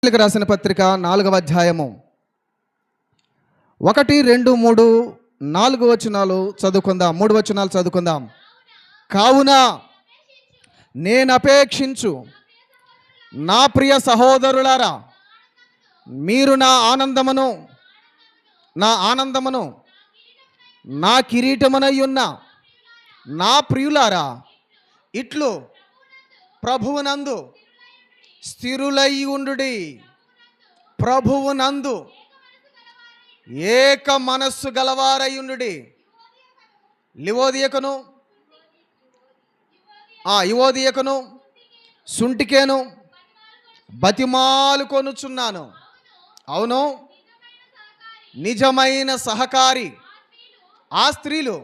రాసిన పత్రిక 4వ అధ్యాయము 1, 2, 3, 4 వచనాలు చదువుకుందాం. 3 వచనాలు చదువుకుందాం. కావున నేను అపేక్షించు నా ప్రియ సహోదరులారా, మీరు నా ఆనందమును నా కిరీటమునై ఉన్న నా ప్రియులారా, ఇట్లు ప్రభువునందు స్థిరులై ఉండుడి. ప్రభువునందు ఏక మనస్సు గలవారై ఉండుడి. యువోదియకును సుంటికేను బతిమాలు కొనుచున్నాను. అవును, నిజమైన సహకారి ఆ స్త్రీలు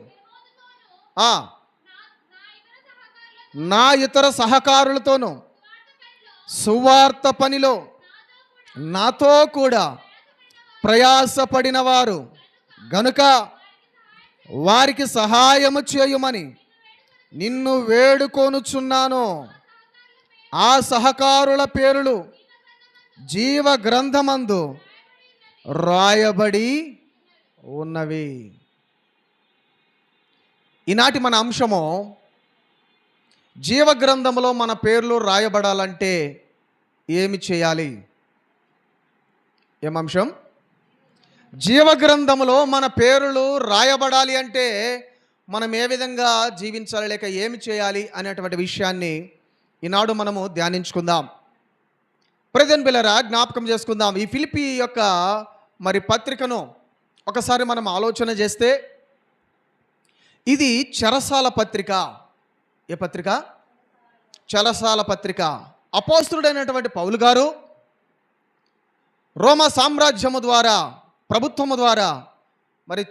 నా ఇతర సహకారులతోనూ సువార్త పనిలో నాతో కూడా ప్రయాసపడిన వారు గనుక వారికి సహాయము చేయమని నిన్ను వేడుకొనుచున్నాను. ఆ సహకారుల పేరులు జీవ గ్రంథమందు రాయబడి ఉన్నవి. ఈనాటి మన అంశము, జీవ గ్రంథంలో మన పేర్లు రాయబడాలంటే ఏమి చేయాలి? ఏం అంశం? జీవ గ్రంథంలో మన పేర్లు రాయబడాలి అంటే మనం ఏ విధంగా జీవించాలి, లేక ఏమి చేయాలి అనేటువంటి విషయాన్ని ఈనాడు మనము ధ్యానించుకుందాం. ప్రెజెంట్ బిల్లరా జ్ఞాపకం చేసుకుందాం. ఈ ఫిలిప్పీ యొక్క పత్రికను ఒకసారి మనం ఆలోచన చేస్తే, ఇది చెరసాల పత్రిక. ఏ పత్రిక? చెరసాల పత్రిక. అపోస్తలుడైనటువంటి పౌలు గారు రోమా సామ్రాజ్యము ద్వారా, ప్రభుత్వము ద్వారా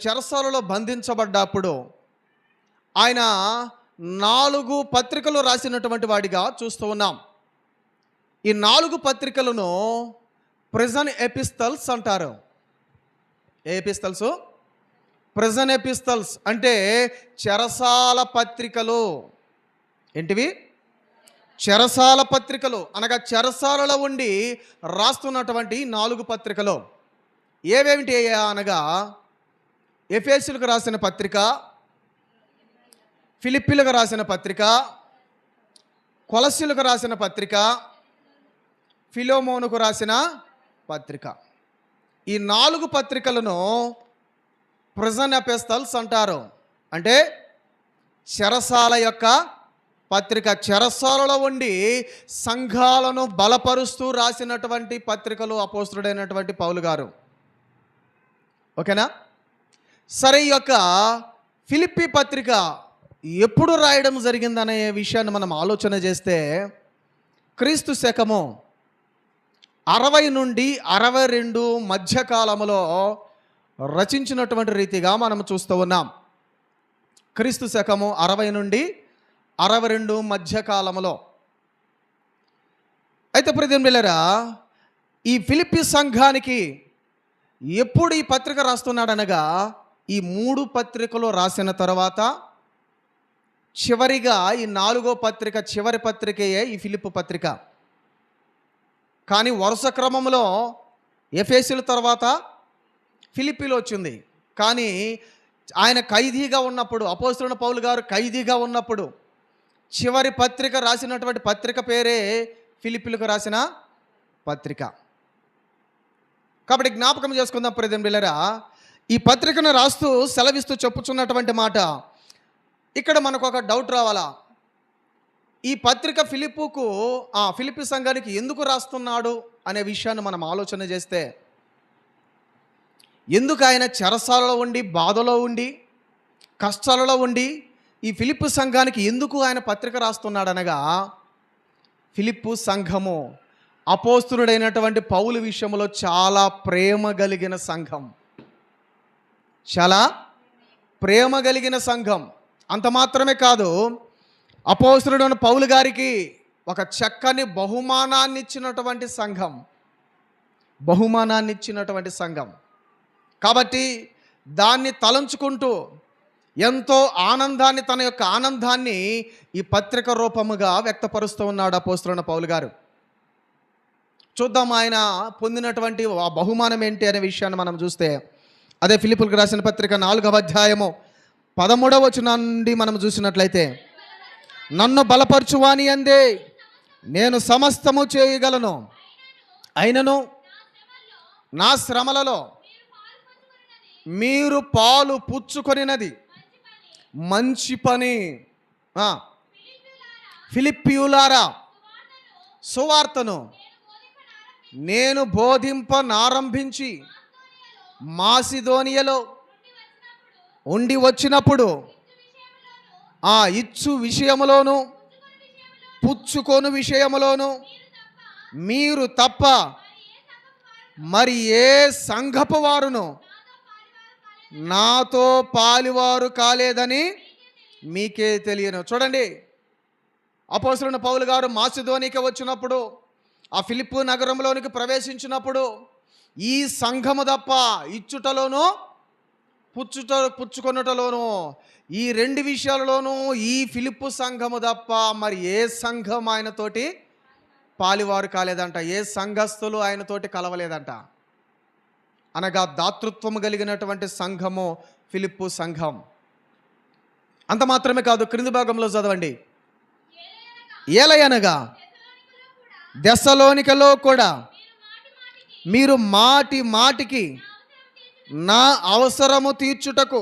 చెరసాలలో బంధించబడ్డప్పుడు ఆయన 4 పత్రికలు రాసినటువంటి వాడిగా చూస్తూ ఉన్నాం. ఈ 4 పత్రికలను ప్రిజన్ ఎపిస్తల్స్ అంటారు. ఏ ఎపిస్తల్స్? ప్రిజన్ ఎపిస్తల్స్ అంటే చెరసాల పత్రికలు. ఏంటివి? చెరసాల పత్రికలు అనగా చెరసాలలో ఉండి రాస్తున్నటువంటి 4 పత్రికలు. ఏవేమిటి అనగా ఎఫెసీయులకు రాసిన పత్రిక, ఫిలిప్పీలకు రాసిన పత్రిక, కొలస్సీయులకు రాసిన పత్రిక, ఫిలోమోనుకు రాసిన పత్రిక. ఈ 4 పత్రికలను ప్రిజన్ ఎపిస్తల్స్ అంటారు. అంటే చెరసాల యొక్క పత్రిక. చెరసాలలో ఉండి సంఘాలను బలపరుస్తూ రాసినటువంటి పత్రికలు అపోస్తలుడైనటువంటి పౌలు గారు. ఓకేనా? సరే, ఈ యొక్క ఫిలిప్పీ పత్రిక ఎప్పుడు రాయడం జరిగిందనే విషయాన్ని మనం ఆలోచన చేస్తే, క్రీస్తు శకము 60 నుండి 62 మధ్యకాలంలో రచించినటువంటి రీతిగా మనం చూస్తూ ఉన్నాం. క్రీస్తు శకము 60 నుండి 62 మధ్యకాలంలో. అయితే ప్రియమిత్రులారా, ఈ ఫిలిప్పీ సంఘానికి ఎప్పుడు ఈ పత్రిక రాస్తున్నాడనగా, ఈ 3 పత్రికలు రాసిన తర్వాత చివరిగా ఈ 4వ పత్రిక, చివరి పత్రికయే ఈ ఫిలిప్పీ పత్రిక. కానీ వరుస క్రమంలో ఎఫెసీయుల తర్వాత ఫిలిప్పీలో వచ్చింది. కానీ ఆయన ఖైదీగా ఉన్నప్పుడు, అపోస్తలుడైన పౌలు గారు ఖైదీగా ఉన్నప్పుడు చివరి పత్రిక రాసినటువంటి పత్రిక పేరే ఫిలిప్పీలకు రాసిన పత్రిక. కాబట్టి జ్ఞాపకం చేసుకుందాం ప్రియమైన బిడ్డలారా, ఈ పత్రికను రాస్తూ సెలవిస్తూ చెప్పుచున్నటువంటి మాట, ఇక్కడ మనకు ఒక డౌట్ రావాలా? ఈ పత్రిక ఫిలిప్పీ సంఘానికి ఎందుకు రాస్తున్నాడు అనే విషయాన్ని మనం ఆలోచన చేస్తే, ఎందుకు ఆయన చెరసాలలో ఉండి, బాధలో ఉండి, కష్టాలలో ఉండి ఈ ఫిలిప్పీ సంఘానికి ఎందుకు ఆయన పత్రిక రాస్తున్నాడనగా, ఫిలిప్పీ సంఘము అపోస్తలుడైనటువంటి పౌలు విషయంలో చాలా ప్రేమ కలిగిన సంఘం. చాలా ప్రేమ కలిగిన సంఘం. అంత మాత్రమే కాదు, అపోస్తలుడైన పౌలు గారికి ఒక చక్కని బహుమానాన్ని ఇచ్చినటువంటి సంఘం. కాబట్టి దాన్ని తలంచుకుంటూ ఎంతో ఆనందాన్ని, తన యొక్క ఆనందాన్ని ఈ పత్రిక రూపముగా వ్యక్తపరుస్తూ ఉన్నాడు అపోస్తలుడైన పౌలు గారు. చూద్దాం ఆయన పొందినటువంటి ఆ బహుమానం ఏంటి అనే విషయాన్ని మనం చూస్తే, అదే ఫిలిప్పులకు రాసిన పత్రిక 4వ అధ్యాయము 13వ వచనం నుండి మనం చూసినట్లయితే, నన్ను బలపరచువాని అందే నేను సమస్తము చేయగలను, అయినను నా శ్రమలలో మీరు పాలు పుచ్చుకొనినది మంచి పని. ఫిలిప్పీయులారా, సువార్తను నేను బోధింపనారంభించి మాసిదోనియలో ఉండి వచ్చినప్పుడు ఆ ఇచ్చు విషయములోను పుచ్చుకొను విషయములోను మీరు తప్ప మరి ఏ సంఘపు వారును నాతో పాలివారు కాలేదని మీకే తెలియను. చూడండి, అపోస్తలుడైన పౌలు గారు మాసిదోనియాకి వచ్చినప్పుడు, ఆ ఫిలిప్పు నగరంలోనికి ప్రవేశించినప్పుడు ఈ సంఘము తప్ప ఇచ్చుటలోను పుచ్చుకొనుటలోను, ఈ రెండు విషయాలలోనూ ఈ ఫిలిప్పు సంఘము తప్ప మరి ఏ సంఘం ఆయనతోటి పాలివారు కాలేదంట, ఏ సంఘస్థులు ఆయనతోటి కలవలేదంట. అనగా దాతృత్వము కలిగినటువంటి సంఘము ఫిలిప్పు సంఘం. అంత మాత్రమే కాదు, క్రింది భాగంలో చదవండి. ఏలయనగా దెస్సలోనికలో కూడా మీరు మాటి మాటికి నా అవసరము తీర్చుటకు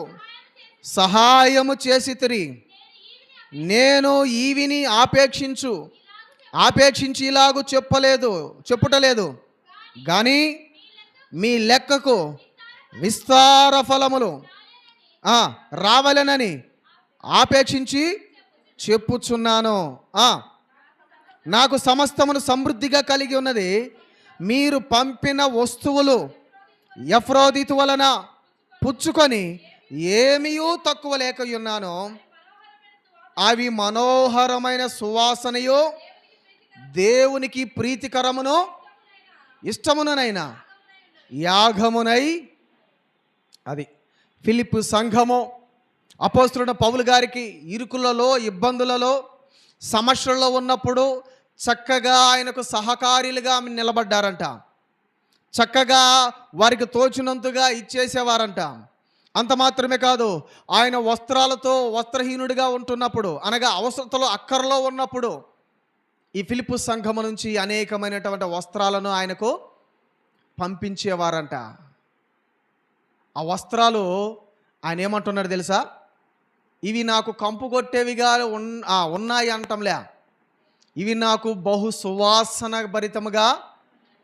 సహాయము చేసితిరి. నేను ఈవిని ఆపేక్షించి ఇలాగు చెప్పుటలేదు కానీ మీ లెక్కకు విస్తార ఫలములు రావాలనని ఆపేక్షించి చెప్పుచున్నాను. నాకు సమస్తమును సమృద్ధిగా కలిగి ఉన్నది. మీరు పంపిన వస్తువులు ఎఫ్రోదితు వలన పుచ్చుకొని ఏమీయూ తక్కువ లేకయున్నాను. అవి మనోహరమైన సువాసనయో దేవునికి ప్రీతికరమును ఇష్టమునైనా యాగమునై. అది ఫిలిప్పు సంఘము అపోస్తలుడైన పౌలు గారికి ఇరుకులలో, ఇబ్బందులలో, సమస్యల్లో ఉన్నప్పుడు చక్కగా ఆయనకు సహకారులుగా నిలబడ్డారంట. చక్కగా వారికి తోచినంతగా ఇచ్చేసేవారంట. అంత మాత్రమే కాదు, ఆయన వస్త్రహీనుడిగా ఉంటున్నప్పుడు, అనగా అవసరతలో అక్కరలో ఉన్నప్పుడు ఈ ఫిలిప్పు సంఘము నుంచి అనేకమైనటువంటి వస్త్రాలను ఆయనకు పంపించేవారంట. ఆ వస్త్రాలు ఆయన ఏమంటున్నాడు తెలుసా? ఇవి నాకు కంపు కొట్టేవిగా ఉన్నాయి అంటంలే, ఇవి నాకు బహు సువాసన భరితముగా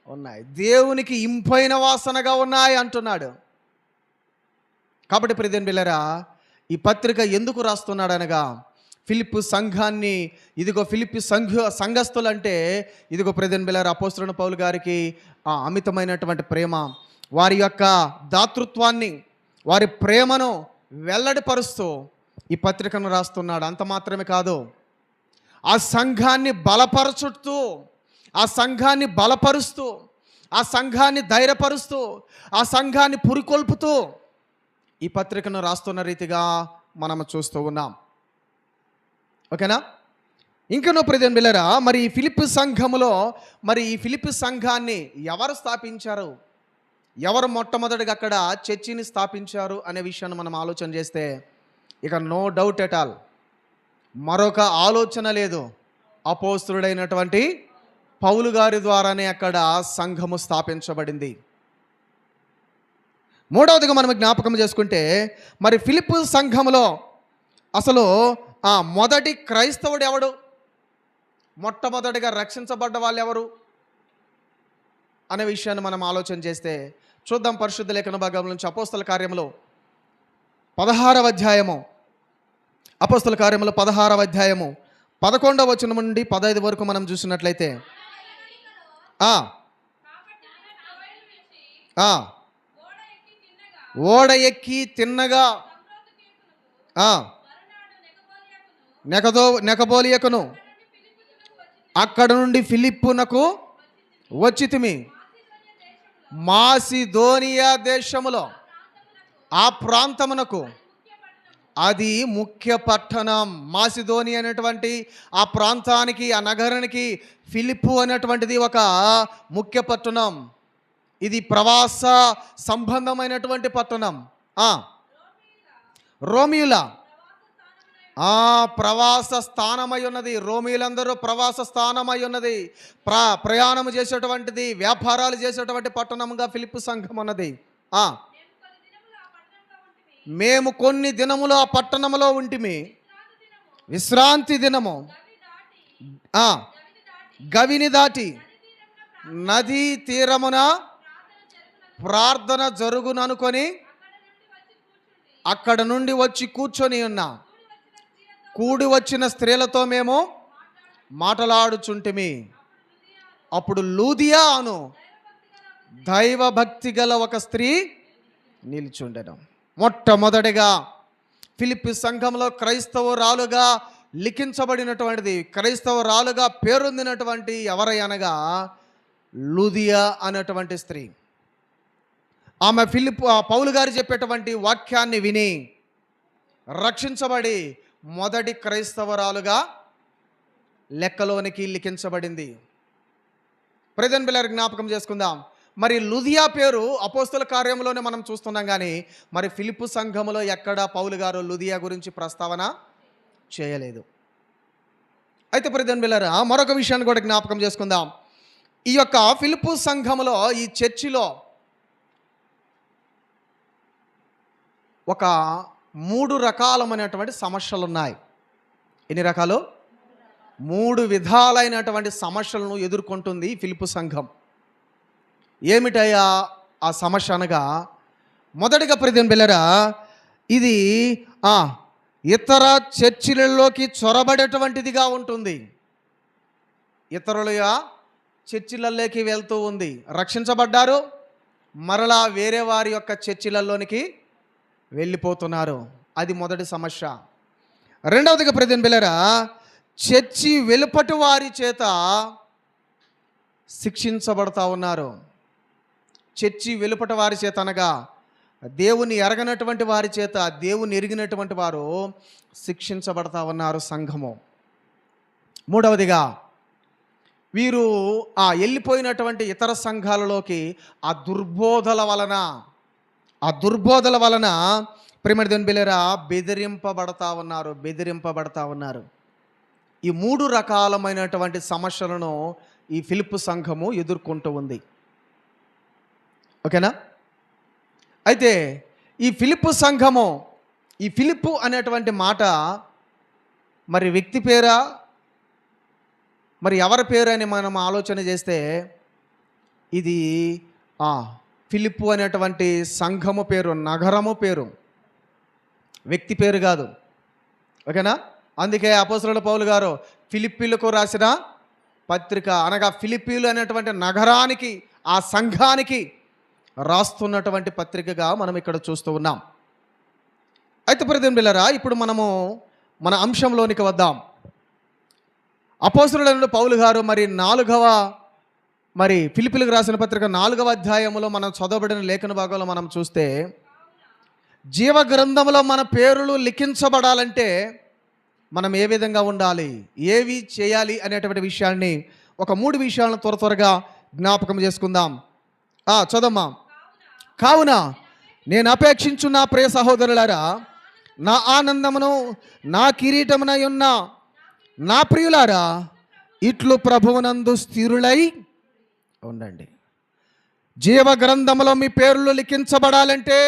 ఉన్నాయి, దేవునికి ఇంపైన వాసనగా ఉన్నాయి అంటున్నాడు. కాబట్టి ప్రియమైన బిడ్డలారా, ఈ పత్రిక ఎందుకు రాస్తున్నాడు అనగా, ఫిలిప్పు సంఘాన్ని, ఇదిగో ఫిలిప్పు సంఘస్థులు అంటే ఇదిగో ప్రియమైన బిడ్డలారా, అపోస్తలుడైన పౌలు గారికి ఆ అమితమైనటువంటి ప్రేమ, వారి యొక్క దాతృత్వాన్ని, వారి ప్రేమను వెల్లడిపరుస్తూ ఈ పత్రికను రాస్తున్నాడు. అంత మాత్రమే కాదు, ఆ సంఘాన్ని బలపరుస్తూ, ఆ సంఘాన్ని ధైర్యపరుస్తూ, ఆ సంఘాన్ని పురికొల్పుతూ ఈ పత్రికను రాస్తున్న రీతిగా మనం చూస్తూ ఉన్నాం. ఓకేనా? ఇంకనో ప్రియమైన బిడ్డలారా, మరి ఈ ఫిలిప్పు సంఘములో మరి ఈ ఫిలిప్పు సంఘాన్ని ఎవరు స్థాపించారు, ఎవరు మొట్టమొదటిగా అక్కడ చర్చిని స్థాపించారు అనే విషయాన్ని మనం ఆలోచన చేస్తే, ఇక నో డౌట్ ఎట్ ఆల్, మరొక ఆలోచన లేదు, అపోస్తలుడైనటువంటి పౌలు గారి ద్వారానే అక్కడ సంఘము స్థాపించబడింది. మూడవదిగా మనం జ్ఞాపకం చేసుకుంటే, మరి ఫిలిప్పు సంఘములో అసలు ఆ మొదటి క్రైస్తవుడు ఎవడు, మొట్టమొదటిగా రక్షించబడ్డ వాళ్ళు ఎవరు అనే విషయాన్ని మనం ఆలోచన చేస్తే చూద్దాం. పరిశుద్ధ లేఖన భాగం నుంచి అపోస్తల కార్యములు 16వ అధ్యాయము, అపోస్తల కార్యములు 16వ అధ్యాయము 11వ వచనం నుండి 15 వరకు మనం చూసినట్లయితే, ఓడ ఎక్కి తిన్నగా నెకబోలియకును అక్కడ నుండి ఫిలిప్పునకు వచ్చితిమి. మాసిదోనియా దేశములో ఆ ప్రాంతమునకు అది ముఖ్య పట్టణం. మాసిదోని అనేటువంటి ఆ ప్రాంతానికి, ఆ నగరానికి ఫిలిప్పు అనేటువంటిది ఒక ముఖ్య పట్టణం. ఇది ప్రవాస సంబంధమైనటువంటి పట్టణం. రోమియుల ప్రవాస స్థానమై ఉన్నది. రోమిలందరూ ప్రవాస స్థానమై ఉన్నది. ప్రయాణం చేసేటువంటిది, వ్యాపారాలు చేసేటువంటి పట్టణంగా ఫిలిప్పు సంఘం ఉన్నది. మేము కొన్ని దినములు ఆ పట్టణంలో ఉంటిమి. విశ్రాంతి దినము గవిని దాటి నదీ తీరమున ప్రార్థన జరుగుననుకొని అక్కడ నుండి వచ్చి కూర్చొని ఉన్నా. కూడి వచ్చిన స్త్రీలతో మేము మాట్లాడుచుంటిమి. అప్పుడు లూదియా అను దైవభక్తి గల ఒక స్త్రీ నిల్చుండెను. మొట్టమొదటిగా ఫిలిప్పి సంఘంలో క్రైస్తవురాలుగా లిఖించబడినటువంటిది, క్రైస్తవురాలుగా పేరొందినటువంటి ఎవరై అనగా లూదియా అనేటువంటి స్త్రీ. ఆమె పౌలు గారు చెప్పేటువంటి వాక్యాన్ని విని రక్షించబడి మొదటి క్రైస్తవరాలుగా లెక్కలోనికి లిఖించబడింది. ప్రెజెంట్ బిల్లర్ జ్ఞాపకం చేసుకుందాం. మరి లూదియా పేరు అపోస్తల కార్యంలోనే మనం చూస్తున్నాం, కానీ మరి ఫిలిప్పు సంఘములో ఎక్కడ పౌలు గారు లూదియా గురించి ప్రస్తావన చేయలేదు. అయితే ప్రెజెంట్ బిల్లర్ మరొక విషయాన్ని కూడా జ్ఞాపకం చేసుకుందాం. ఈ యొక్క ఫిలిప్పు సంఘములో, ఈ చర్చిలో ఒక 3 రకాలమైనటువంటి సమస్యలు ఉన్నాయి. ఎన్ని రకాలు? 3 విధాలైనటువంటి సమస్యలను ఎదుర్కొంటుంది ఫిలిప్పు సంఘం. ఏమిటయ్యా ఆ సమస్య అనగా, మొదటిగా ప్రెజెంట్ బిల్లరా, ఇది ఇతర చర్చిలలోకి చొరబడేటువంటిదిగా ఉంటుంది. ఇతరులుగా చర్చిలలోకి వెళ్తూ ఉంది. రక్షించబడ్డారు, మరలా వేరే వారి యొక్క చర్చిలలోనికి వెళ్ళిపోతున్నారు. అది మొదటి సమస్య. రెండవదిగా ప్రెజెంట్ బిల్లరా, చర్చి వెలుపటి వారి చేత శిక్షించబడతా ఉన్నారు. చర్చి వెలుపటి వారి చేత అనగా దేవుని ఎరగనటువంటి వారి చేత దేవుని ఎరిగినటువంటి వారు శిక్షించబడతా ఉన్నారు సంఘము. మూడవదిగా, వీరు వెళ్ళిపోయినటువంటి ఇతర సంఘాలలోకి ఆ దుర్బోధల వలన ప్రియమైన దేవుని బిడ్డలారా బెదిరింపబడతా ఉన్నారు. ఈ 3 రకాలమైనటువంటి సమస్యలను ఈ ఫిలిప్పు సంఘము ఎదుర్కొంటూ ఉంది. ఓకేనా? అయితే ఈ ఫిలిప్పు సంఘము, ఈ ఫిలిప్పు అనేటువంటి మాట మరి వ్యక్తి పేరా, మరి ఎవరి పేరు అని మనం ఆలోచన చేస్తే, ఇది ఫిలిప్పు అనేటువంటి సంఘము పేరు, నగరము పేరు, వ్యక్తి పేరు కాదు. ఓకేనా? అందుకే అపోస్తలుడు పౌలు గారు ఫిలిప్పీలకు రాసిన పత్రిక అనగా ఫిలిప్పీలు అనేటువంటి నగరానికి, ఆ సంఘానికి రాస్తున్నటువంటి పత్రికగా మనం ఇక్కడ చూస్తూ ఉన్నాం. అయితే ప్రియమైన బిడ్డలారా, ఇప్పుడు మనము మన అంశంలోనికి వద్దాం. అపోస్తలుడైన పౌలు గారు మరి ఫిలిప్పీలకు రాసిన పత్రిక 4వ అధ్యాయంలో మనం చదవబడిన లేఖన భాగంలో మనం చూస్తే, జీవ గ్రంథంలో మన పేర్లు లిఖించబడాలంటే మనం ఏ విధంగా ఉండాలి, ఏవి చేయాలి అనేటువంటి విషయాన్ని, ఒక 3 విషయాలను త్వరగా జ్ఞాపకం చేసుకుందాం. చదమ్మా. కావున నేను అపేక్షించు నా ప్రియ సహోదరులారా, నా ఆనందమును నా కిరీటమునై ఉన్న నా ప్రియులారా, ఇట్లు ప్రభువునందు స్థిరులై ఉండండి. జీవ గ్రంథంలో మీ పేర్లు లిఖించబడాలంటే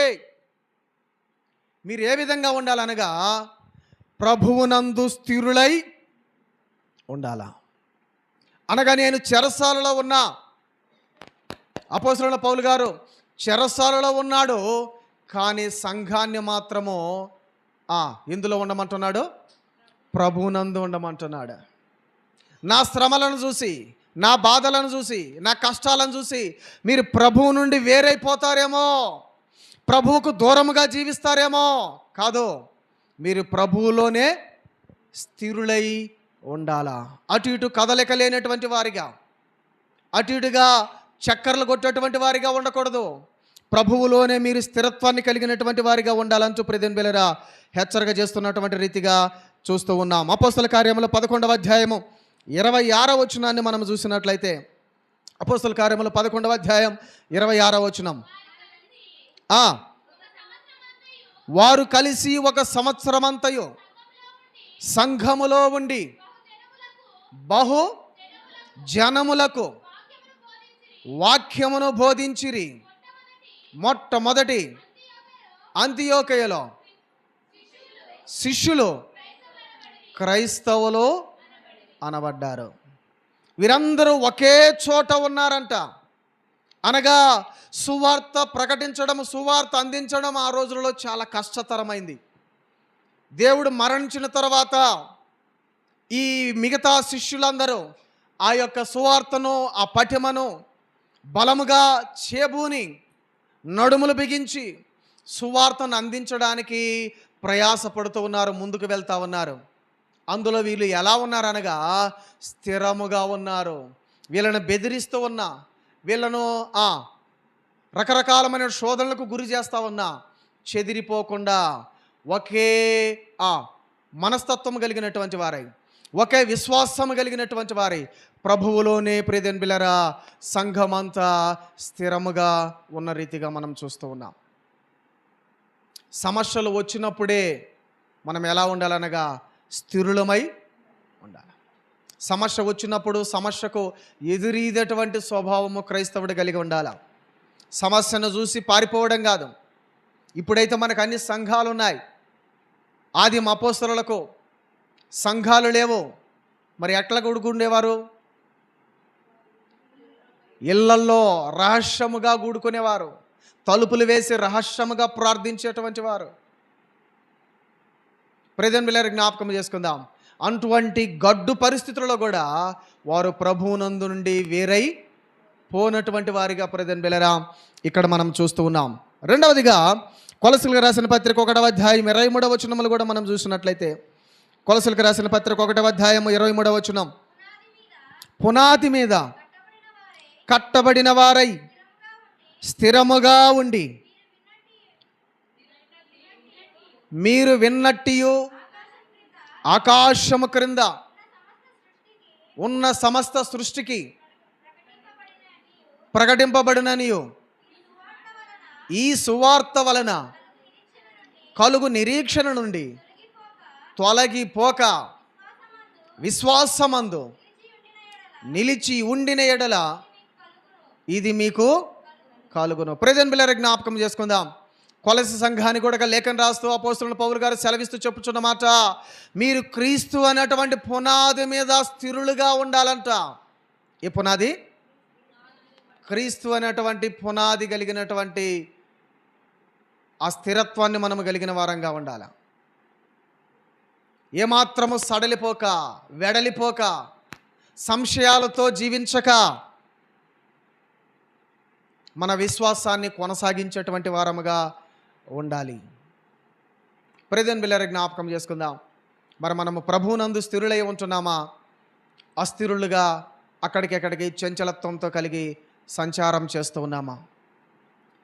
మీరు ఏ విధంగా ఉండాలనగా, ప్రభువునందు స్థిరులై ఉండాలా. అనగా నేను చెరసాలలో ఉన్నా, అపోస్తలుడైన పౌలు గారు చెరసాలలో ఉన్నాడు, కానీ సంఘాన్ని మాత్రము ఎందులో ఉండమంటున్నాడు? ప్రభువునందు ఉండమంటున్నాడు. నా శ్రమలను చూసి, నా బాధలను చూసి, నా కష్టాలను చూసి మీరు ప్రభువు నుండి వేరైపోతారేమో, ప్రభువుకు దూరముగా జీవిస్తారేమో. కాదు, మీరు ప్రభువులోనే స్థిరులై ఉండాలా. అటు ఇటు కదలిక లేనటువంటి వారిగా, అటు ఇటుగా చక్కర్లు కొట్టేటువంటి వారిగా ఉండకూడదు. ప్రభువులోనే మీరు స్థిరత్వాన్ని కలిగినటువంటి వారిగా ఉండాలంటూ ప్రియదేవుని బిడ్డలారా హెచ్చరిక చేస్తున్నటువంటి రీతిగా చూస్తూ ఉన్నాం. అపోస్తల కార్యములు 11వ అధ్యాయము 26వ వచనాన్ని మనం చూసినట్లయితే, అపోస్తల కార్యములు 11వ అధ్యాయం 26వ వచనం. వారు కలిసి ఒక సంవత్సరమంతయు సంఘములో ఉండి బహు జనములకు వాక్యమును బోధించిరి. మొట్టమొదటి అంతియోకయలో శిష్యులు క్రైస్తవులు అనబడ్డారు. వీరందరూ ఒకే చోట ఉన్నారంట. అనగా సువార్త ప్రకటించడం, సువార్త అందించడం ఆ రోజులలో చాలా కష్టతరమైంది. దేవుడు మరణించిన తర్వాత ఈ మిగతా శిష్యులందరూ ఆ యొక్క సువార్తను, ఆ పఠిమను బలముగా చేబూని నడుములు బిగించి సువార్తను అందించడానికి ప్రయాసపడుతూ ఉన్నారు, ముందుకు వెళ్తూ ఉన్నారు. అందులో వీళ్ళు ఎలా ఉన్నారనగా స్థిరముగా ఉన్నారు. వీళ్ళను బెదిరిస్తూ ఉన్నా, వీళ్ళను రకరకాలమైన శోధనలకు గురి చేస్తూ ఉన్నా చెదిరిపోకుండా ఒకే మనస్తత్వం కలిగినటువంటి వారై, ఒకే విశ్వాసం కలిగినటువంటి వారై ప్రభువులోనే ప్రియదేవుని బిడ్డలారా సంఘమంతా స్థిరముగా ఉన్న రీతిగా మనం చూస్తూ ఉన్నాం. సమస్యలు వచ్చినప్పుడే మనం ఎలా ఉండాలనగా స్థిరులమై ఉండాలి. సమస్య వచ్చినప్పుడు సమస్యకు ఎదురీదేటువంటి స్వభావము క్రైస్తవుడు కలిగి ఉండాలి. సమస్యను చూసి పారిపోవడం కాదు. ఇప్పుడైతే మనకు అన్ని సంఘాలు ఉన్నాయి. ఆదిమ అపోస్తలులకు సంఘాలు లేవు. మరి ఎట్లా కూడుకుండేవారు? ఇళ్లల్లో రహస్యముగా కూడుకునేవారు, తలుపులు వేసి రహస్యముగా ప్రార్థించేటువంటి వారు. ప్రియదేవుని బిడ్డలారా జ్ఞాపకం చేసుకుందాం. అటువంటి గడ్డు పరిస్థితుల్లో కూడా వారు ప్రభువునందు నుండి వేరై పోనటువంటి వారిగా ప్రియదేవుని బిడ్డలారా ఇక్కడ మనం చూస్తూ ఉన్నాం. రెండవదిగా కొలసీలకు రాసిన పత్రిక 1వ అధ్యాయం 23వ వచనములు కూడా మనం చూసినట్లయితే, కొలసీలకు రాసిన పత్రిక 1వ అధ్యాయం 23వ వచనం, పునాది మీద కట్టబడిన వారై స్థిరముగా ఉండి మీరు విన్నట్టియు ఆకాశము క్రింద ఉన్న సమస్త సృష్టికి ప్రకటింపబడిననియు ఈ సువార్త వలన కలుగు నిరీక్షణ నుండి తొలగిపోక విశ్వాసమందు నిలిచి ఉండిన ఎడల ఇది మీకు కలుగును. ప్రియదేవుని బిడ్డలారా జ్ఞాపకం చేసుకుందాం. కొలసీ సంఘానికి కూడా లేఖను రాస్తూ అపోస్తలుడైన పౌలు గారు సెలవిస్తూ చెప్పుచున్న మాట, మీరు క్రీస్తు అనేటువంటి పునాది మీద స్థిరులుగా ఉండాలంట. ఈ పునాది క్రీస్తు అనేటువంటి పునాది కలిగినటువంటి ఆ స్థిరత్వాన్ని మనము కలిగిన వారంగా ఉండాలి. ఏమాత్రము సడలిపోక, వెడలిపోక, సంశయాలతో జీవించక మన విశ్వాసాన్ని కొనసాగించేటువంటి వారముగా ఉండాలి. ప్రియదేవుని బిడ్డలారా జ్ఞాపకం చేసుకుందాం. మరి మనము ప్రభువునందు స్థిరులై ఉంటున్నామా, అస్థిరులుగా అక్కడికి చంచలత్వంతో కలిగి సంచారం చేస్తూ ఉన్నామా?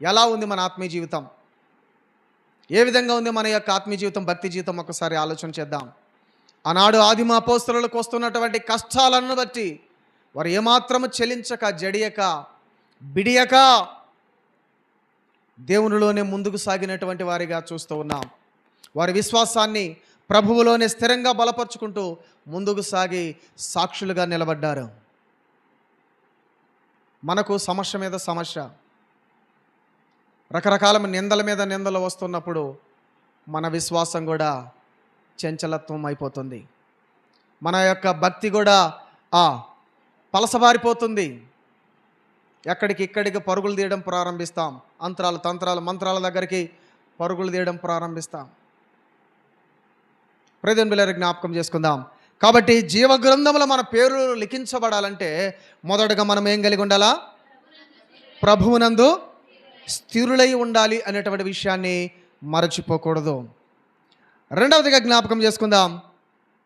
ఎలా ఉంది మన ఆత్మీయ జీవితం? ఏ విధంగా ఉంది మన యొక్క ఆత్మీయ జీవితం, భక్తి జీవితం? ఒకసారి ఆలోచన చేద్దాం. ఆనాడు ఆదిమ అపోస్తలులకు వస్తున్నటువంటి కష్టాలను బట్టి వారు ఏమాత్రము చెలించక, జడియక, బిడియక దేవునిలోనే ముందుకు సాగినటువంటి వారిగా చూస్తూ ఉన్నాం. వారి విశ్వాసాన్ని ప్రభువులోనే స్థిరంగా బలపరుచుకుంటూ ముందుకు సాగి సాక్షులుగా నిలబడ్డారు. మనకు సమస్య మీద సమస్య, రకరకాల నిందల మీద నిందలు వస్తున్నప్పుడు మన విశ్వాసం కూడా చంచలత్వం అయిపోతుంది. మన యొక్క భక్తి కూడా పలసబారిపోతుంది. ఇక్కడికి పరుగులు తీయడం ప్రారంభిస్తాం. అంతరాలు, తంత్రాలు, మంత్రాల దగ్గరికి పరుగులు తీయడం ప్రారంభిస్తాం. ప్రియదేవుని బిడ్డలారా జ్ఞాపకం చేసుకుందాం. కాబట్టి జీవ గ్రంథంలో మన పేరు లిఖించబడాలంటే మొదటగా మనం ఏం కలిగి ఉండాలా? ప్రభువునందు స్థిరులై ఉండాలి అనేటువంటి విషయాన్ని మరచిపోకూడదు. రెండవదిగా జ్ఞాపకం చేసుకుందాం.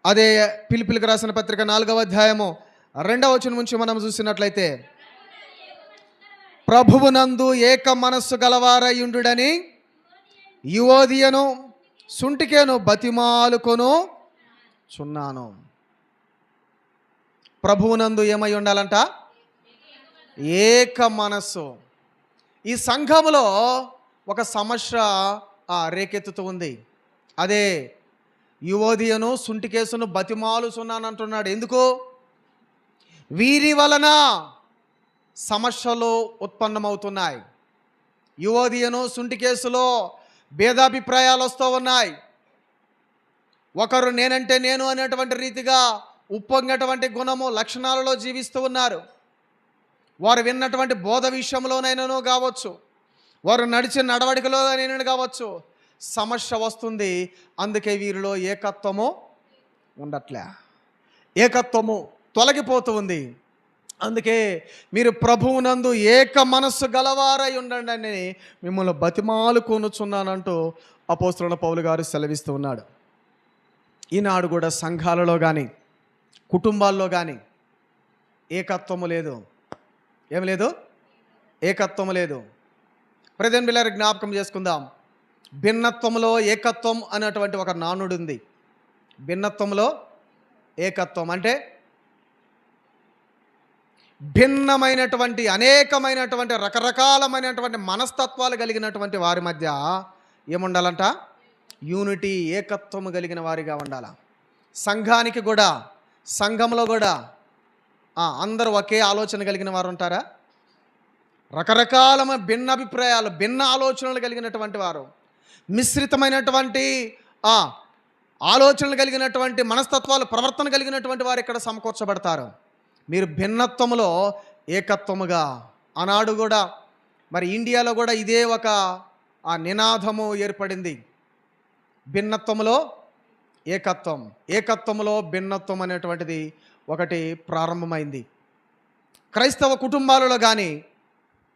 అదే ఫిలిప్పీయులకు రాసిన పత్రిక 4వ అధ్యాయము 2వ వచనం నుంచి మనం చూసినట్లయితే, ప్రభువునందు ఏక మనస్సు గలవారయుండుడని యువోదియను సుంటికేను బతిమాలుకొను చున్నాను. ప్రభువునందు ఏమై ఉండాలంట? ఏక మనస్సు. ఈ సంఘములో ఒక సమస్య రేకెత్తుతూ ఉంది. అదే యువోదియను సుంటికేసును బతిమాలుచున్నాను అంటున్నాడు. ఎందుకు? వీరి వలన సమస్యలు ఉత్పన్నమవుతున్నాయి. యువోదియను సుంటికేసులో భేదాభిప్రాయాలు వస్తూ ఉన్నాయి. ఒకరు నేనంటే నేను అనేటువంటి రీతిగా ఉప్పొంగటువంటి గుణము లక్షణాలలో జీవిస్తూ ఉన్నారు. వారు విన్నటువంటి బోధ విషయంలోనైనాను కావచ్చు, వారు నడిచిన నడవడికలోనైనా కావచ్చు, సమస్య వస్తుంది. అందుకే వీరిలో ఏకత్వము ఉండట్లే, ఏకత్వము తొలగిపోతూ ఉంది. అందుకే మీరు ప్రభువునందు ఏక మనస్సు గలవారై ఉండండి అని మిమ్మల్ని బతిమాలుకొనుచున్నానంటూ అపోస్తలుడైన పౌలు గారు సెలవిస్తూ ఉన్నాడు. ఈనాడు కూడా సంఘాలలో కానీ కుటుంబాల్లో కానీ ఏకత్వము లేదు. ఏం లేదు? ఏకత్వము లేదు. ప్రజెంట్ బిళ్ళారు జ్ఞాపకం చేసుకుందాం. భిన్నత్వంలో ఏకత్వం అనేటువంటి ఒక నానుడు ఉంది. భిన్నత్వంలో ఏకత్వం అంటే భిన్నమైనటువంటి అనేకమైనటువంటి రకరకాలమైనటువంటి మనస్తత్వాలు కలిగినటువంటి వారి మధ్య ఏముండాలంట? యూనిటీ, ఏకత్వము కలిగిన వారిగా ఉండాల. సంఘానికి కూడా, సంఘంలో కూడా అందరూ ఒకే ఆలోచన కలిగిన వారు ఉంటారా? రకరకాలమైన భిన్న అభిప్రాయాలు, భిన్న ఆలోచనలు కలిగినటువంటి వారు, మిశ్రితమైనటువంటి ఆలోచనలు కలిగినటువంటి మనస్తత్వాలు, ప్రవర్తన కలిగినటువంటి వారు ఇక్కడ సమకూర్చబడతారు. మీరు భిన్నత్వములో ఏకత్వముగా. ఆనాడు కూడా మరి ఇండియాలో కూడా ఇదే ఒక నినాదము ఏర్పడింది. భిన్నత్వములో ఏకత్వం, ఏకత్వములో భిన్నత్వం అనేటువంటిది ఒకటి ప్రారంభమైంది. క్రైస్తవ కుటుంబాలలో కానీ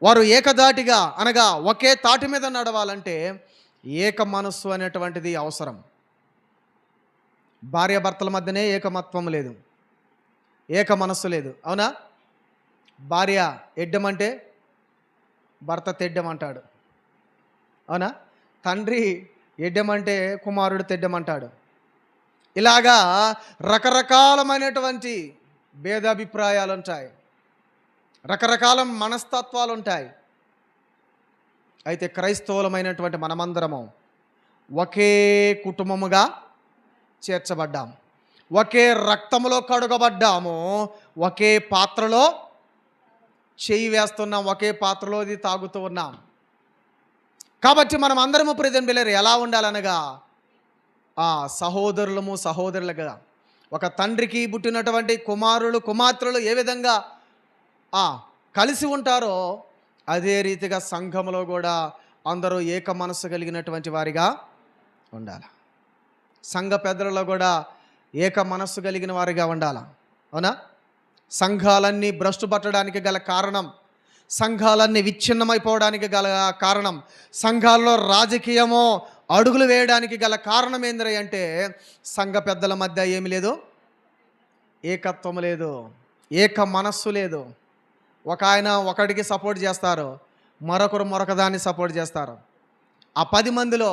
వారు ఏకదాటిగా అనగా ఒకే తాటి మీద నడవాలంటే ఏక మనస్సు అనేటువంటిది అవసరం. భార్యాభర్తల మధ్యనే ఏకమత్వం లేదు, ఏక మనస్సు లేదు. అవునా? భార్య ఎడ్డమంటే భర్త తెడ్డమంటాడు. అవునా? తండ్రి ఎడ్డమంటే కుమారుడు తెడ్డమంటాడు. ఇలాగా రకరకాలమైనటువంటి భేదాభిప్రాయాలు ఉంటాయి, రకరకాల మనస్తత్వాలు ఉంటాయి. అయితే క్రైస్తవులమైనటువంటి మనమందరము ఒకే కుటుంబముగా చేర్చబడ్డాం, ఒకే రక్తములో కడుగబడ్డాము, ఒకే పాత్రలో చేయి వేస్తున్నాం, ఒకే పాత్రలోది తాగుతూ ఉన్నాం. కాబట్టి మనం అందరము ప్రెజెంట్ బిల్లర్ ఎలా ఉండాలనగా సహోదరులము సహోదరులుగా, ఒక తండ్రికి పుట్టినటువంటి కుమారులు కుమార్తెలు ఏ విధంగా కలిసి ఉంటారో అదే రీతిగా సంఘములో కూడా అందరూ ఏక మనస్సు కలిగినటువంటి వారిగా ఉండాలి. సంఘ పెద్దలలో కూడా ఏక మనస్సు కలిగిన వారిగా ఉండాలి. అవునా? సంఘాలన్నీ భ్రష్టు పట్టడానికి గల కారణం, సంఘాలన్నీ విచ్ఛిన్నమైపోవడానికి గల కారణం, సంఘాల్లో రాజకీయమో అడుగులు వేయడానికి గల కారణం ఏంది అంటే సంఘ పెద్దల మధ్య ఏమి లేదు, ఏకత్వం లేదు, ఏక మనస్సు లేదు. ఒక ఆయన ఒకడికి సపోర్ట్ చేస్తారు, మరొకరు మరొకదాన్ని సపోర్ట్ చేస్తారు. ఆ 10 మందిలో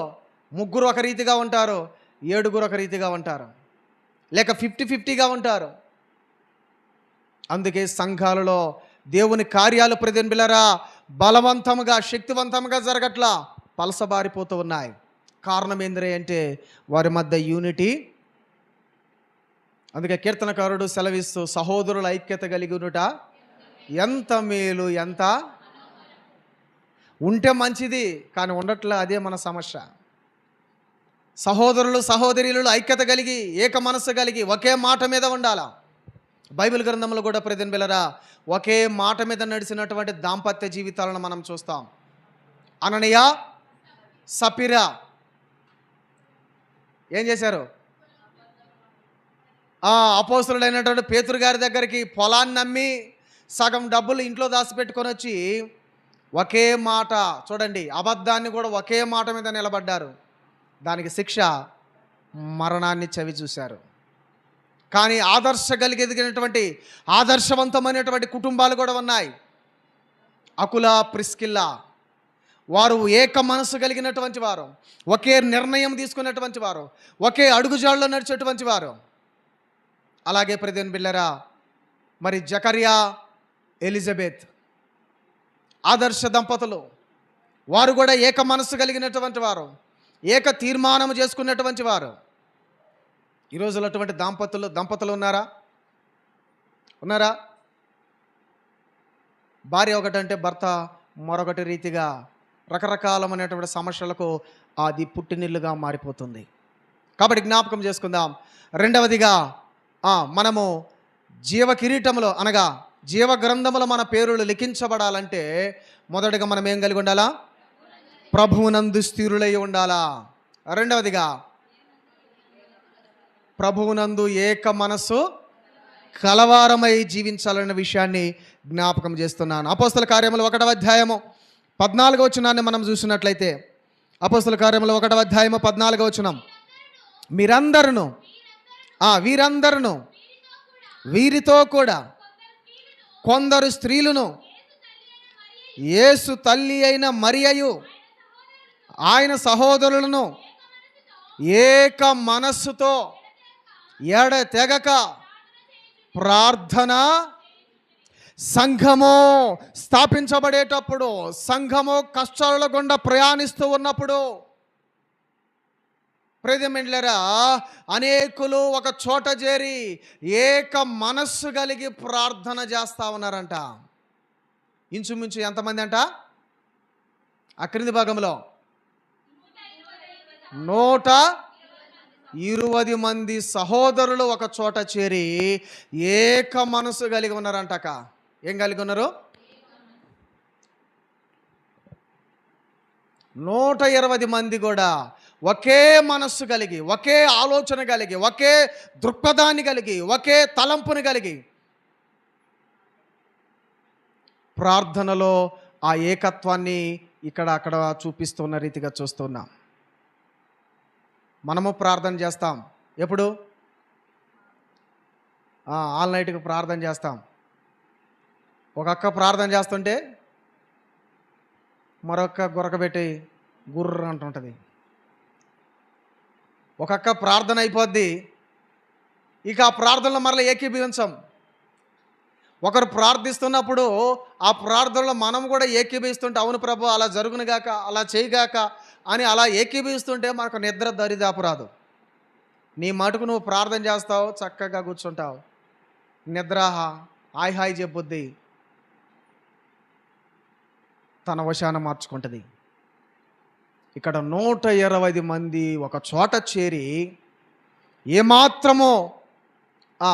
3 ఒక రీతిగా ఉంటారు, 7 ఒక రీతిగా ఉంటారు, లేక 50-50గా ఉంటారు. అందుకే సంఘాలలో దేవుని కార్యాలు ప్రతిబింబిలరా బలవంతంగా శక్తివంతంగా జరగట్లా, పలసబారిపోతూ ఉన్నాయి. కారణం ఏంది అంటే వారి మధ్య యూనిటీ. అందుకే కీర్తనకారుడు సెలవిస్తూ సహోదరుల ఐక్యత కలిగి ఉండుట ఎంత మేలు, ఎంత ఉంటే మంచిది, కానీ ఉండట్లా. అదే మన సమస్య. సహోదరులు సహోదరులు ఐక్యత కలిగి ఏక మనస్సు కలిగి ఒకే మాట మీద ఉండాలా. బైబిల్ గ్రంథంలో కూడా ప్రతిబింబిలరా ఒకే మాట మీద నడిచినటువంటి దాంపత్య జీవితాలను మనం చూస్తాం. అననీయ సపిరా ఏం చేశారు? అపోస్తలుడైనటువంటి పేతురు గారి దగ్గరికి పొలాన్ని నమ్మి సగం డబ్బులు ఇంట్లో దాచిపెట్టుకొని వచ్చి ఒకే మాట, చూడండి, అబద్ధాన్ని కూడా ఒకే మాట మీద నిలబడ్డారు. దానికి శిక్ష మరణాన్ని చవి చూశారు. కానీ ఆదర్శ కలిగినటువంటి ఆదర్శవంతమైనటువంటి కుటుంబాలు కూడా ఉన్నాయి. అకుల, ప్రిస్కిల్లా వారు ఏక మనసు కలిగినటువంటి వారు, ఒకే నిర్ణయం తీసుకున్నటువంటి వారు, ఒకే అడుగుజాడలో నడిచేటువంటి వారు. అలాగే ప్రియమైన బిడ్డలారా, మరి జకర్యా, ఎలిజబెత్ ఆదర్శ దంపతులు, వారు కూడా ఏక మనస్సు కలిగినటువంటి వారు, ఏక తీర్మానం చేసుకున్నటువంటి వారు. ఈరోజు అటువంటి దంపతులు ఉన్నారా? భార్య ఒకటంటే భర్త మరొకటి రీతిగా రకరకాలమైనటువంటి సమస్యలకు అది పుట్టినిల్లుగా మారిపోతుంది. కాబట్టి జ్ఞాపకం చేసుకుందాం. రెండవదిగా మనము జీవ కిరీటములో అనగా జీవ గ్రంథములో మన పేరులు లిఖించబడాలంటే మొదటిగా మనం ఏం కలిగి ఉండాలా? ప్రభువునందు స్థిరులై ఉండాలా. రెండవదిగా ప్రభువునందు ఏక మనస్సు కలవారమై జీవించాలన్న విషయాన్ని జ్ఞాపకం చేస్తున్నాను. అపోస్తల కార్యములు 1వ అధ్యాయము 14వ వచనాన్ని మనం చూసినట్లయితే, అపోస్తల కార్యములు 1వ అధ్యాయము 14వ వచనం, వీరందరూ వీరితో కూడా కొందరు స్త్రీలను యేసు తల్లి అయిన మరియయు ఆయన సహోదరులను ఏక మనస్సుతో ఎడతెగక ప్రార్థన. సంఘము స్థాపించబడేటప్పుడు, సంఘము కష్టాల గుండా ప్రయాణిస్తూ ఉన్నప్పుడు ప్రియమైనలారా, అనేకులు ఒక చోట చేరి ఏక మనస్సు కలిగి ప్రార్థన చేస్తూ ఉన్నారంట. ఇంచుమించు ఎంతమంది అంట? ఆ క్రింది భాగంలో 120 మంది సహోదరులు ఒక చోట చేరి ఏక మనసు కలిగి ఉన్నారంటక. ఏం కలిగి ఉన్నారు? 120 మంది కూడా ఒకే మనస్సు కలిగి, ఒకే ఆలోచన కలిగి, ఒకే దృక్పథాన్ని కలిగి, ఒకే తలంపుని కలిగి ప్రార్థనలో ఆ ఏకత్వాన్ని అక్కడ చూపిస్తున్న రీతిగా చూస్తున్నాం. మనము ప్రార్థన చేస్తాం. ఎప్పుడు? ఆల్ నైట్కి ప్రార్థన చేస్తాం. ఒక అక్క ప్రార్థన చేస్తుంటే మరొక గురకబెట్టి గుర్ర అంటుంటుంది. ఒక అక్క ప్రార్థన అయిపోద్ది, ఇక ఆ ప్రార్థనలో మరలా ఏకీభవించం. ఒకరు ప్రార్థిస్తున్నప్పుడు ఆ ప్రార్థనలో మనం కూడా ఏకీభవిస్తుంటే, అవును ప్రభు అలా జరుగునుగాక, అలా చేయగాక అని అలా ఏకీభవిస్తుంటే మనకు నిద్ర దరిదాపురాదు. నీ మటుకు నువ్వు ప్రార్థన చేస్తావు, చక్కగా కూర్చుంటావు, నిద్ర హాయి చెప్పుద్ది తన వశాన మార్చుకుంటుంది. ఇక్కడ 120 మంది ఒక చోట చేరి ఏమాత్రమో ఆ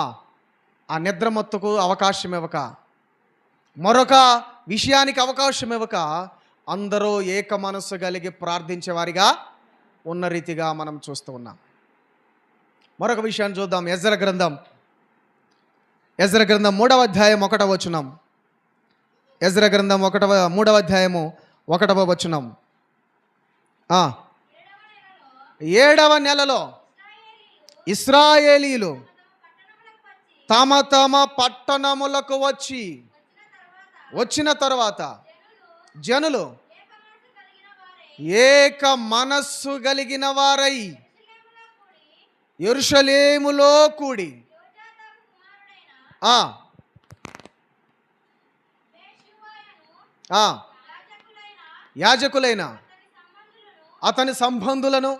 నిద్ర మత్తుకు అవకాశం ఇవ్వక, మరొక విషయానికి అవకాశం ఇవ్వక అందరూ ఏక మనస్సు కలిగి ప్రార్థించేవారిగా ఉన్న రీతిగా మనం చూస్తూ ఉన్నాం. మరొక విషయాన్ని చూద్దాం. ఎజ్రా గ్రంథం 3వ అధ్యాయం 1వ వచనం. ఎజ్రా గ్రంథం 3వ అధ్యాయము 1వ వచనం. 7వ నెలలో ఇశ్రాయేలీయులు తమ తమ పట్టణములకు వచ్చిన తరువాత జనులు ఏక మనస్సు కలిగిన వారై యెరూషలేములో కూడి యాజకులైన అతని సంబంధులను,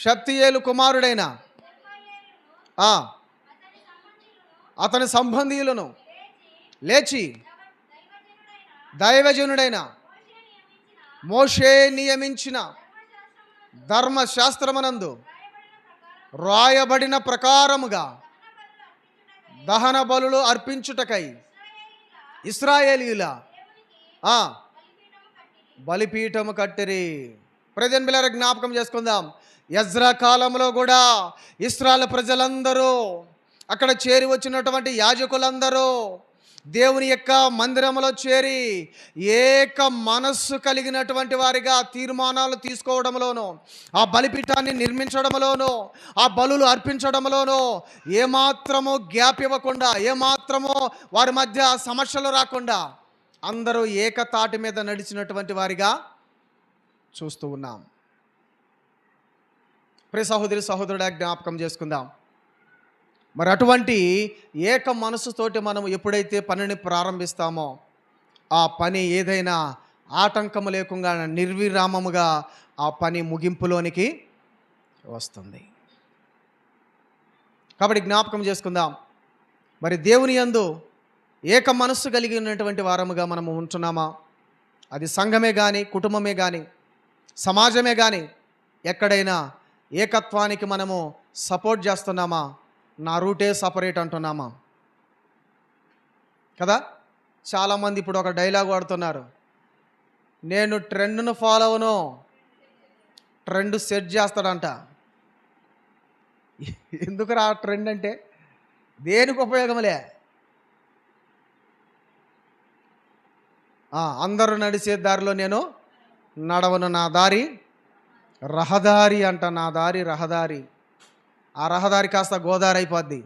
షప్తియేలు కుమారుడైన అతని సంబంధీయులను లేచి దైవజనుడైన మోషే నియమించిన ధర్మశాస్త్రమునందు రాయబడిన ప్రకారముగా దహన బలులు అర్పించుటకై ఇశ్రాయేలీయుల బలిపీఠము కట్టిరి. ప్రజెంట్ బిళ్ళారా, జ్ఞాపకం చేసుకుందాం. ఎజ్రా కాలంలో కూడా ఇశ్రాయేలు ప్రజలందరూ, అక్కడ చేరి వచ్చినటువంటి యాజకులందరూ దేవుని యొక్క మందిరంలో చేరి ఏక మనస్సు కలిగినటువంటి వారిగా తీర్మానాలు తీసుకోవడంలోనూ, ఆ బలిపీఠాన్ని నిర్మించడంలోనూ, ఆ బలులు అర్పించడంలోనూ ఏమాత్రమో గ్యాప్ ఇవ్వకుండా, ఏమాత్రమో వారి మధ్య సమస్యలు రాకుండా అందరూ ఏకతాటి మీద నడిచినటువంటి వారిగా చూస్తూ ఉన్నాం. ప్రియ సహోదరి సహోదరుడా, జ్ఞాపకం చేసుకుందాం. మరి అటువంటి ఏక మనసుతోటి మనం ఎప్పుడైతే పనిని ప్రారంభిస్తామో ఆ పని ఏదైనా ఆటంకము లేకుండా నిర్విరామముగా ఆ పని ముగింపులోనికి వస్తుంది. కాబట్టి జ్ఞాపకం చేసుకుందాం. మరి దేవుని యందు ఏక మనస్సు కలిగి ఉన్నటువంటి వారముగా మనము ఉంటున్నామా? అది సంఘమే కానీ, కుటుంబమే కానీ, సమాజమే కానీ, ఎక్కడైనా ఏకత్వానికి మనము సపోర్ట్ చేస్తున్నామా? నా రూటే సపరేట్ అంటున్నామా? కదా, చాలామంది ఇప్పుడు ఒక డైలాగ్ వాడుతున్నారు, నేను ట్రెండ్ను ఫాలో అవను, ట్రెండ్ సెట్ చేస్తాడంట. ఎందుకురా ట్రెండ్ అంటే? దేనికి ఉపయోగంలే. అందరూ నడిచే దారిలో నేను నడవను, నా దారి రహదారి అంట. నా దారి రహదారి. ఆ రహదారి కాస్త గోదారి అయిపోద్ది.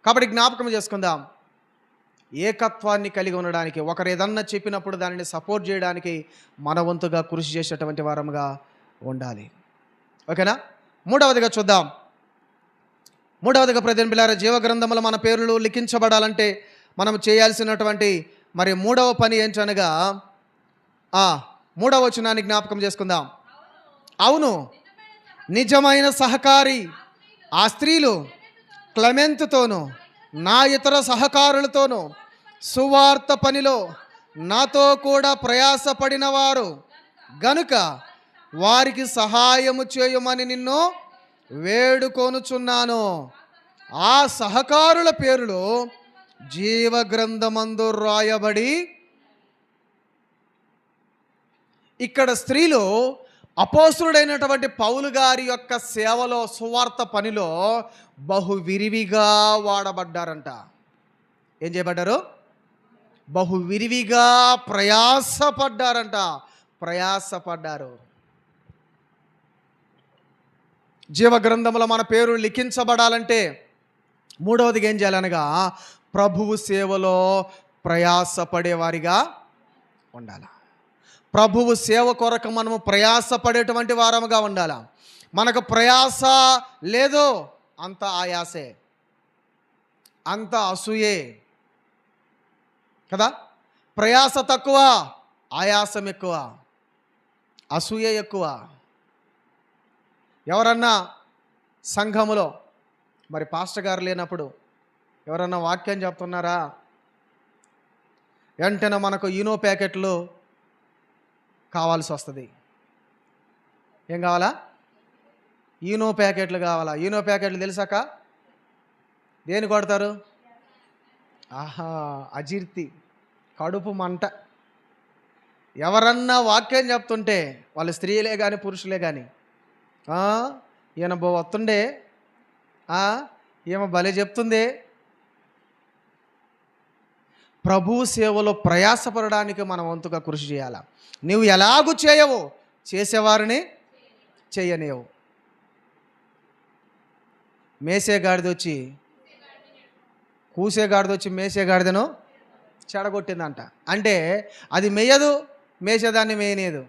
కాబట్టి జ్ఞాపకం చేసుకుందాం, ఏకత్వాన్ని కలిగి ఉండడానికి, ఒకరు ఏదన్నా చెప్పినప్పుడు దానిని సపోర్ట్ చేయడానికి మన వంతుగా కృషి చేసేటువంటి వారముగా ఉండాలి. ఓకేనా? మూడవదిగా చూద్దాం. మూడవదిగా ప్రజల పిల్లారా, జీవగ్రంథంలో మన పేర్లు లిఖించబడాలంటే మనం చేయాల్సినటువంటి మరి మూడవ పని ఏంటనగా, మూడవ వచనాన్ని జ్ఞాపకం చేసుకుందాం. అవును, నిజమైన సహకారి ఆ స్త్రీలు క్లెమెంతుతోనూ నా ఇతర సహకారులతోనూ సువార్త పనిలో నాతో కూడా ప్రయాసపడిన వారు గనుక వారికి సహాయము చేయమని నిన్ను వేడుకొనుచున్నాను. ఆ సహకారుల పేరులు జీవగ్రంథమందు రాయబడి. ఇక్కడ స్త్రీలు అపోస్తులుడైనటువంటి పౌలు గారి యొక్క సేవలో, సువార్త పనిలో బహు విరివిగా వాడబడ్డారంట. ఏం చేయబడ్డారు? బహు విరివిగా ప్రయాసపడ్డారంట. ప్రయాసపడ్డారు. జీవగ్రంథంలో మన పేరు లిఖించబడాలంటే మూడవదిగా ఏం చేయాలనగా, ప్రభువు సేవలో ప్రయాసపడేవారిగా ఉండాలి. ప్రభువు సేవ కొరకు మనము ప్రయాసపడేటువంటి వారముగా ఉండాలి. మనకు ప్రయాస లేదో అంత ఆయాసే, అంత అసూయే కదా. ప్రయాస తక్కువ, ఆయాసం ఎక్కువ, అసూయ ఎక్కువ. ఎవరన్నా సంఘములో మరి పాస్టర్ గారు లేనప్పుడు ఎవరన్నా వాక్యం చెప్తున్నారా, వెంటనే మనకు ఈనో ప్యాకెట్లు కావాల్సి వస్తుంది. ఏం కావాలా? ఈనో ప్యాకెట్లు కావాలా? ఈనో ప్యాకెట్లు తెలుసాక దేని కొడతారు? అజీర్తి, కడుపు మంట. ఎవరన్నా వాక్యం చెప్తుంటే వాళ్ళు స్త్రీలే కానీ పురుషులే కానీ, ఈయన వస్తుండే, ఈమె భలే చెప్తుంది. ప్రభు సేవలో ప్రయాసపడడానికి మనం వంతుగా కృషి చేయాలి. నువ్వు ఎలాగూ చేయవు, చేసేవారిని చేయనియవు. మేసేగాడిదొచ్చి కూసేగాడిదొచ్చి మేసేగాడిదను చెడగొట్టిందంట. అంటే అది మేయదు, మేసేదాన్ని మేయనేదు.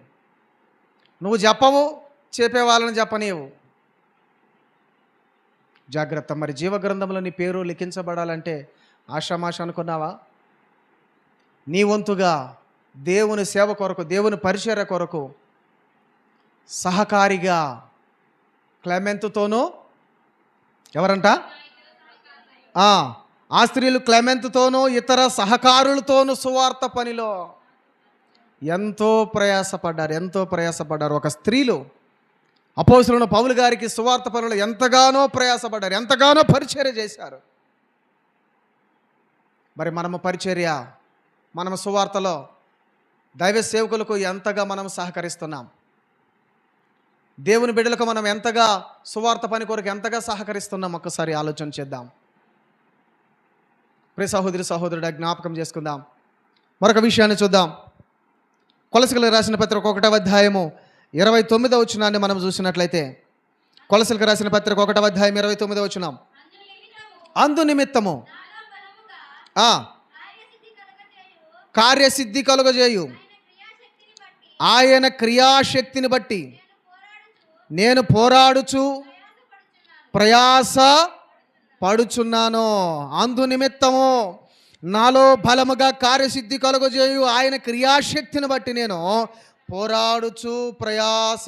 నువ్వు చెప్పవు, చెప్పే వాళ్ళని చెప్పనీయవు. జాగ్రత్త. మరి జీవగ్రంథంలో నీ పేరు లిఖించబడాలంటే ఆషామాష అనుకున్నావా? నీ వంతుగా దేవుని సేవ కొరకు, దేవుని పరిచర్య కొరకు సహకారిగా క్లెమెంతుతోనూ, ఎవరంట? ఆ స్త్రీలు క్లెమెంతుతోనూ ఇతర సహకారులతోనూ సువార్త పనిలో ఎంతో ప్రయాసపడ్డారు. ఒక స్త్రీలు అపోస్తలుడైన పౌలు గారికి సువార్త పనిలో ఎంతగానో ప్రయాసపడ్డారు, ఎంతగానో పరిచర్య చేశారు. మరి మనము పరిచర్య, మనము సువార్తలో దైవ సేవకులకు ఎంతగా మనం సహకరిస్తున్నాం? దేవుని బిడ్డలకు మనం ఎంతగా సువార్త పని కొరకు ఎంతగా సహకరిస్తున్నాం? ఒక్కసారి ఆలోచన చేద్దాం. ప్రియ సహోదరి సహోదరుడా, జ్ఞాపకం చేసుకుందాం. మరొక విషయాన్ని చూద్దాం. కొలసీలకు రాసిన పత్రిక 1వ అధ్యాయము 29వ వచనాన్ని మనం చూసినట్లయితే, కొలసీలకు రాసిన పత్రిక 1వ అధ్యాయం 29వ వచనం. అందు నిమిత్తము కార్యసిద్ధి కలుగజేయు ఆయన క్రియాశక్తిని బట్టి నేను పోరాడుచు ప్రయాస పడుచున్నాను. అందు నిమిత్తము నాలో బలముగా కార్యసిద్ధి కలుగజేయు ఆయన క్రియాశక్తిని బట్టి నేను పోరాడుచు ప్రయాస.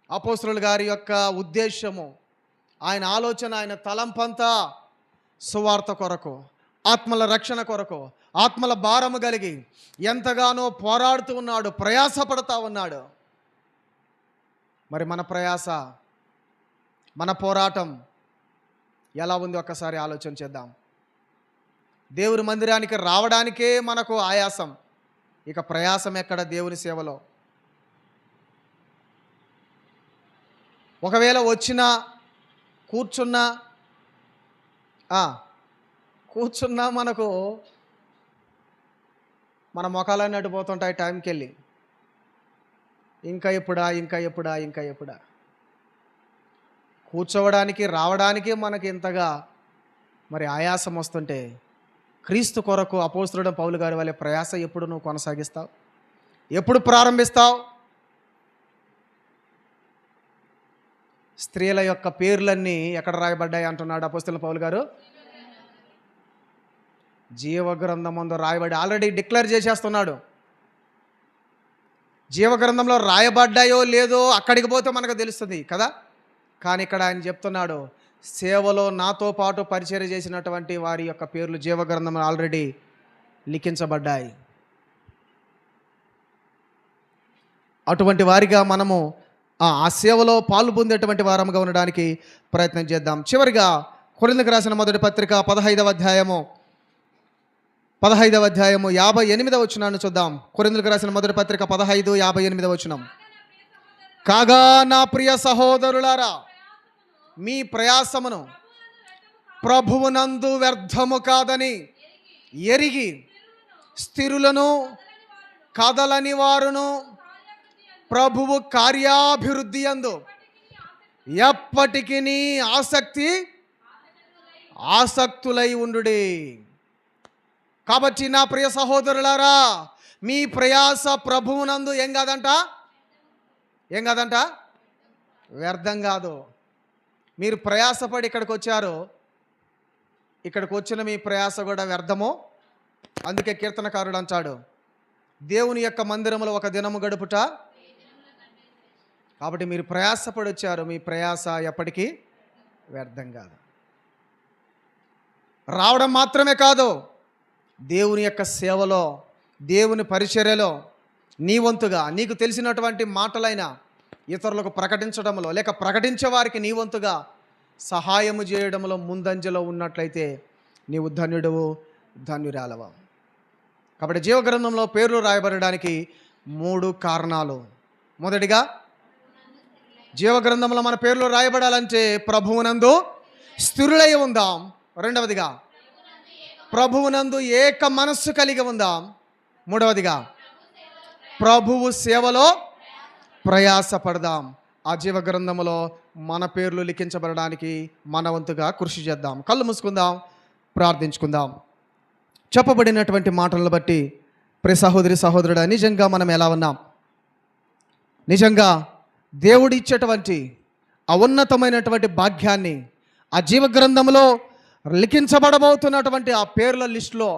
అపోస్తలుల గారి యొక్క ఉద్దేశము, ఆయన ఆలోచన, ఆయన తలంపంతా సువార్త కొరకు, ఆత్మల రక్షణ కొరకు, ఆత్మల భారము కలిగి ఎంతగానో పోరాడుతూ ఉన్నాడు, ప్రయాసపడుతూ ఉన్నాడు. మరి మన ప్రయాస, మన పోరాటం ఎలా ఉంది ఒక్కసారి ఆలోచన చేద్దాం. దేవుని మందిరానికి రావడానికే మనకు ఆయాసం, ఇక ప్రయాసం ఎక్కడ దేవుని సేవలో? ఒకవేళ వచ్చినా కూర్చున్నా మనకు మన మొఖాలన్నీ అడ్డుపోతుంటాయి టైంకి వెళ్ళి. ఇంకా ఎప్పుడా కూర్చోవడానికి రావడానికి మనకి ఇంతగా మరి ఆయాసం వస్తుంటే, క్రీస్తు కొరకు అపోస్తలుడు పౌలు గారి వాళ్ళ ప్రయాస ఎప్పుడు నువ్వు కొనసాగిస్తావు? ఎప్పుడు ప్రారంభిస్తావు? స్త్రీల యొక్క పేర్లన్నీ ఎక్కడ రాయబడ్డాయి అంటున్నాడు అపోస్తలుడు పౌలు గారు? జీవగ్రంథమందు రాయబడి ఆల్రెడీ డిక్లేర్ చేసేస్తున్నాడు. జీవగ్రంథంలో రాయబడ్డాయో లేదో అక్కడికి పోతే మనకు తెలుస్తుంది కదా. కానీ ఇక్కడ ఆయన చెప్తున్నాడు, సేవలో నాతో పాటు పరిచర్య చేసినటువంటి వారి యొక్క పేర్లు జీవగ్రంథంలో ఆల్రెడీ లిఖించబడ్డాయి. అటువంటి వారిగా మనము ఆ సేవలో పాలు పొందేటువంటి వారముగా ఉండడానికి ప్రయత్నం చేద్దాం. చివరిగా కొరింథీయులకు రాసిన మొదటి పత్రిక 15వ అధ్యాయము 58వ వచనాన్ని చూద్దాం. కొరింథీయులకు రాసిన మొదటి పత్రిక 15:58 వచనం. కాగా నా ప్రియ సహోదరులారా, మీ ప్రయాసమును ప్రభువునందు వ్యర్థము కాదని ఎరిగి స్థిరులను కదలని వారును ప్రభువు కార్యాభివృద్ధి యందు ఎప్పటికీ ఆసక్తులై ఉండుడి. కాబట్టి నా ప్రియ సహోదరులారా, మీ ప్రయాస ప్రభువునందు ఏం కాదంట వ్యర్థం కాదు. మీరు ప్రయాసపడి ఇక్కడికి వచ్చారు, ఇక్కడికి వచ్చిన మీ ప్రయాస కూడా వ్యర్థము. అందుకే కీర్తనకారుడు అంటాడు, దేవుని యొక్క మందిరములో ఒక దినము గడుపుట. కాబట్టి మీరు ప్రయాసపడి వచ్చారు, మీ ప్రయాస ఎప్పటికీ వ్యర్థం కాదు. రావడం మాత్రమే కాదు, దేవుని యొక్క సేవలో, దేవుని పరిచర్యలో నీ వంతుగా నీకు తెలిసినటువంటి మాటలైన ఇతరులకు ప్రకటించడంలో, లేక ప్రకటించే వారికి నీ వంతుగా సహాయము చేయడంలో ముందంజలో ఉన్నట్లయితే నీవు ధన్యుడవు, ధన్యురాలవు. కాబట్టి జీవగ్రంథంలో పేర్లు రాయబడడానికి 3 కారణాలు. మొదటిగా, జీవగ్రంథంలో మన పేర్లు రాయబడాలంటే ప్రభువునందు స్థిరులై ఉందాం. రెండవదిగా, ప్రభువునందు ఏక మనస్సు కలిగి ఉందాం. మూడవదిగా, ప్రభువు సేవలో ప్రయాసపడదాం. ఆ జీవగ్రంథములో మన పేర్లు లిఖించబడడానికి మన వంతుగా కృషి చేద్దాం. కళ్ళు మూసుకుందాం, ప్రార్థించుకుందాం. చెప్పబడినటువంటి మాటలను బట్టి ప్రియ సహోదరి సహోదరుడా, నిజంగా మనం ఎలా ఉన్నాం? నిజంగా దేవుడు ఇచ్చేటువంటి ఆ ఉన్నతమైనటువంటి భాగ్యాన్ని, ఆ జీవగ్రంథంలో లిఖించబడబోతున్నటువంటి ఆ పేర్ల లిస్టులో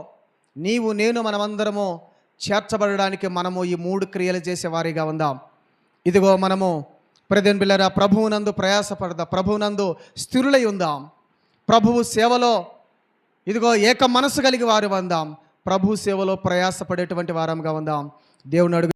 నీవు నేను మనమందరము చేర్చబడడానికి మనము ఈ 3 క్రియలు చేసే వారిగా ఉందాం. ఇదిగో మనము ప్రదేన్ బిళ్ళరా, ప్రభువునందు ప్రయాసపడదాం, ప్రభువునందు స్థిరులై ఉందాం. ప్రభువు సేవలో ఇదిగో ఏక మనసు కలిగి వారు ఉందాం. ప్రభు సేవలో ప్రయాసపడేటువంటి వారంగా ఉందాం. దేవుని అడుగు